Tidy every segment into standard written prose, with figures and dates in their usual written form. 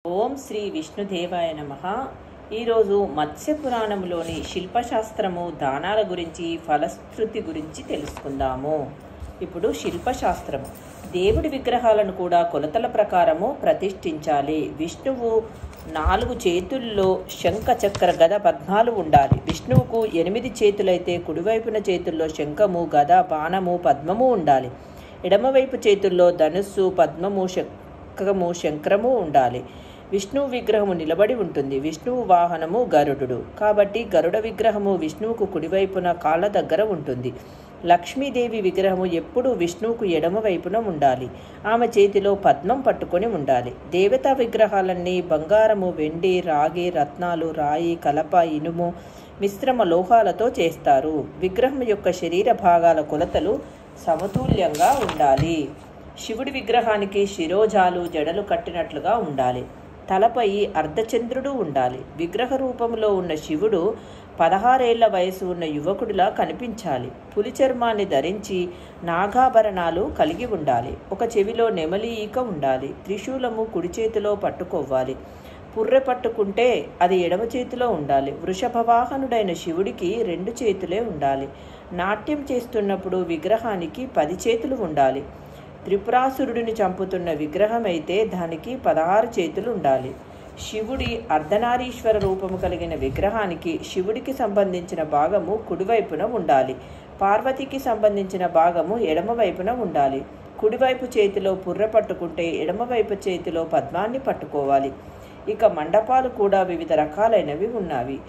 ఓం శ్రీ విష్ణుదేవాయ నమః. ఈరోజు మత్స్య పురాణంలోని శిల్పశాస్త్రము దానాల గురించి ఫలశ్రుతి గురించి తెలుసుకుందాము. ఇప్పుడు శిల్పశాస్త్రము. దేవుడి విగ్రహాలను కూడా కొలతల ప్రకారము ప్రతిష్ఠించాలి. విష్ణువు 4 చేతుల్లో శంఖ చక్ర గద పద్మాలు ఉండాలి. విష్ణువుకు 8 చేతులైతే కుడివైపున చేతుల్లో శంఖము గద బాణము పద్మము ఉండాలి. ఎడమవైపు చేతుల్లో ధనుస్సు పద్మము శంఖము ఉండాలి. విష్ణువు విగ్రహము నిలబడి ఉంటుంది. విష్ణువు వాహనము గరుడు కాబట్టి గరుడ విగ్రహము విష్ణువుకు కుడివైపున కాళ్ళ దగ్గర ఉంటుంది. లక్ష్మీదేవి విగ్రహము ఎప్పుడూ విష్ణువుకు ఎడమ వైపున ఉండాలి. ఆమె చేతిలో పద్మం పట్టుకొని ఉండాలి. దేవతా విగ్రహాలన్నీ బంగారము, వెండి, రాగి, రత్నాలు, రాయి, కలప, ఇనుము, మిశ్రమ లోహాలతో చేస్తారు. విగ్రహం యొక్క శరీర భాగాల కొలతలు సమతుల్యంగా ఉండాలి. శివుడి విగ్రహానికి శిరోజాలు జడలు కట్టినట్లుగా ఉండాలి. తలపై అర్ధచంద్రుడు ఉండాలి. విగ్రహ రూపంలో ఉన్న శివుడు 16 ఏళ్ల వయసు ఉన్న యువకుడిలా కనిపించాలి. పులి చర్మాన్ని ధరించి నాగాభరణాలు కలిగి ఉండాలి. ఒక చెవిలో నెమలి ఈక ఉండాలి. త్రిశూలము కుడి చేతిలో పట్టుకోవాలి. పుర్రె పట్టుకుంటే అది ఎడమ చేతిలో ఉండాలి. వృషభవాహనుడైన శివుడికి 2 చేతులే ఉండాలి. నాట్యం చేస్తున్నప్పుడు విగ్రహానికి 10 చేతులు ఉండాలి. త్రిపురాసురుడిని చంపుతున్న విగ్రహం అయితే దానికి 16 చేతులు ఉండాలి. శివుడి అర్ధనారీశ్వర రూపము కలిగిన విగ్రహానికి శివుడికి సంబంధించిన భాగము కుడివైపున ఉండాలి. పార్వతికి సంబంధించిన భాగము ఎడమవైపున ఉండాలి. కుడివైపు చేతిలో పుర్రె పట్టుకుంటే ఎడమవైపు చేతిలో పద్మాన్ని పట్టుకోవాలి. ఇక మండపాలు కూడా వివిధ రకాలైనవి ఉన్నవి.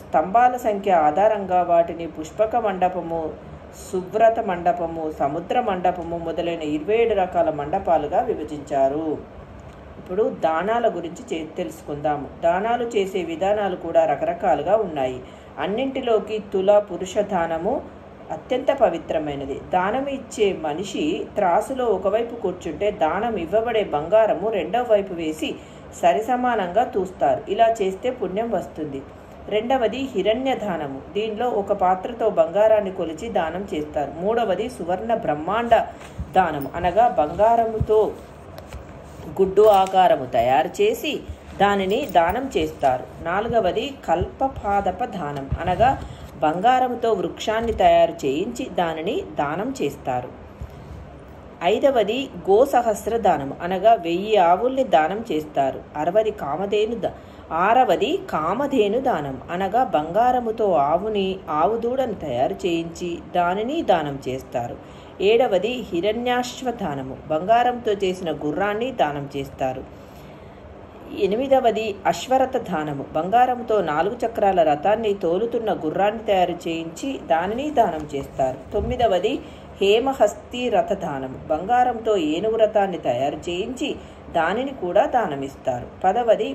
స్తంభాల సంఖ్య ఆధారంగా వాటిని పుష్పక మండపము, సువ్రత మండపము, సముద్ర మండపము మొదలైన 27 రకాల మండపాలుగా విభజించారు. ఇప్పుడు దానాల గురించి తెలుసుకుందాము. దానాలు చేసే విధానాలు కూడా రకరకాలుగా ఉన్నాయి. అన్నింటిలోకి తుల పురుష దానము అత్యంత పవిత్రమైనది. దానం ఇచ్చే మనిషి త్రాసులో ఒకవైపు కూర్చుంటే దానం ఇవ్వబడే బంగారము రెండవ వైపు వేసి సరిసమానంగా తూస్తారు. ఇలా చేస్తే పుణ్యం వస్తుంది. రెండవది హిరణ్య దానము. దీనిలో ఒక పాత్రతో బంగారాన్ని కొలిచి దానం చేస్తారు. మూడవది సువర్ణ బ్రహ్మాండ దానము, అనగా బంగారముతో గుడ్డు ఆకారము తయారు చేసి దానిని దానం చేస్తారు. నాలుగవది కల్పపాదప దానం, అనగా బంగారముతో వృక్షాన్ని తయారు చేయించి దానిని దానం చేస్తారు. ఐదవది గోసహస్ర దానం, అనగా 1000 ఆవుల్ని దానం చేస్తారు. ఆరవది కామధేను దానం, అనగా బంగారముతో ఆవు దూడను తయారు చేయించి దానిని దానం చేస్తారు. ఏడవది హిరణ్యాశ్వ దానము, బంగారంతో చేసిన గుర్రాన్ని దానం చేస్తారు. ఎనిమిదవది అశ్వరథ దానము, బంగారంతో 4 చక్రాల రథాన్ని తోలుతున్న గుర్రాన్ని తయారు చేయించి దానిని దానం చేస్తారు. తొమ్మిదవది హేమహస్తి రథ దానము, బంగారంతో ఏనుగు రథాన్ని తయారు చేయించి దానిని కూడా దానమిస్తారు. 10వది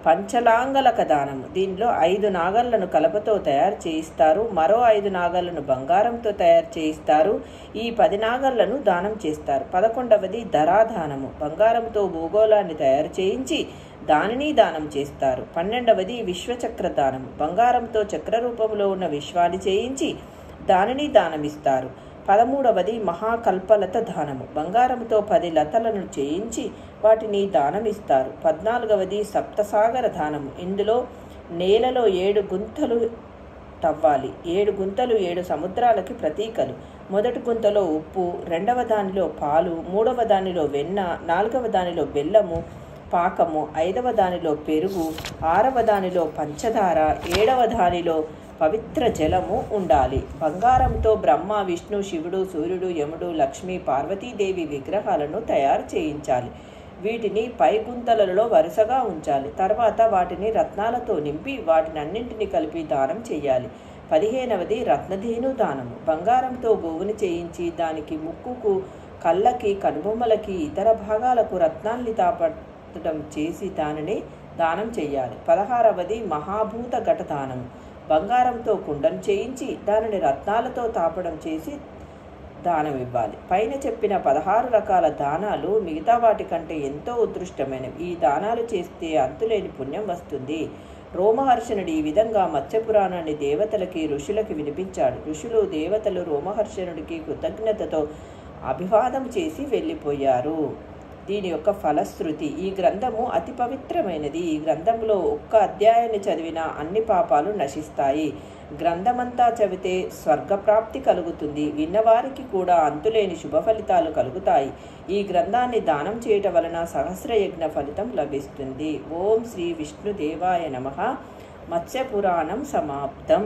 పంచలాంగలక దానము, దీనిలో 5 నాగళ్లను కలపతో తయారు చేయిస్తారు. మరో 5 నాగళ్లను బంగారంతో తయారు చేయిస్తారు. ఈ 10 నాగళ్లను దానం చేస్తారు. 11వది ధరాదానము, బంగారంతో భూగోళాన్ని తయారు చేయించి దానిని దానం చేస్తారు. 12వది విశ్వచక్ర దానము, బంగారంతో చక్ర రూపంలో ఉన్న విశ్వాన్ని చేయించి దానిని దానమిస్తారు. 13వది మహాకల్పలత దానము, బంగారంతో 10 లతలను చేయించి వాటిని దానమిస్తారు. 14వది సప్తసాగర దానము, ఇందులో నేలలో 7 గుంతలు తవ్వాలి. 7 గుంతలు 7 సముద్రాలకి ప్రతీకలు. మొదటి గుంతలో ఉప్పు, రెండవ దానిలో పాలు, మూడవ దానిలో వెన్న, 4వ దానిలో బెల్లము పాకము, 5వ దానిలో పెరుగు, 6వ దానిలో పంచదార, 7వ దానిలో పవిత్ర జలము ఉండాలి. బంగారంతో బ్రహ్మ, విష్ణు, శివుడు, సూర్యుడు, యముడు, లక్ష్మి, పార్వతీదేవి విగ్రహాలను తయారు చేయించాలి. వీటిని పై గుంతలలో వరుసగా ఉంచాలి. తర్వాత వాటిని రత్నాలతో నింపి వాటినన్నింటినీ కలిపి దానం చేయాలి. 15వది రత్నధేను దానము, బంగారంతో గోవుని చేయించి దానికి ముక్కుకు, కళ్ళకి, కనుబొమ్మలకి, ఇతర భాగాలకు రత్నాల్ని తాపడం చేసి దానిని దానం చేయాలి. 16వది మహాభూత ఘట దానము, బంగారంతో కుండను చేయించి దానిని రత్నాలతో తాపడం చేసి దానం ఇవ్వాలి. పైన చెప్పిన 16 రకాల దానాలు మిగతా వాటి కంటే ఎంతో ఉత్కృష్టమైనవి. ఈ దానాలు చేస్తే అంతులేని పుణ్యం వస్తుంది. రోమహర్షణుడు ఈ విధంగా మత్స్యపురాణాన్ని దేవతలకి, ఋషులకి వినిపించాడు. ఋషులు, దేవతలు రోమహర్షణుడికి కృతజ్ఞతతో అభివాదం చేసి వెళ్ళిపోయారు. దీని యొక్క ఫలశ్రుతి. ఈ గ్రంథము అతి పవిత్రమైనది. ఈ గ్రంథంలో ఒక్క అధ్యాయాన్ని చదివినా అన్ని పాపాలు నశిస్తాయి. గ్రంథమంతా చదివితే స్వర్గప్రాప్తి కలుగుతుంది. విన్నవారికి కూడా అంతులేని శుభ ఫలితాలు కలుగుతాయి. ఈ గ్రంథాన్ని దానం చేయటం వలన సహస్రయజ్ఞ ఫలితం లభిస్తుంది. ఓం శ్రీ విష్ణుదేవాయ నమః. మత్స్య పురాణం సమాప్తం.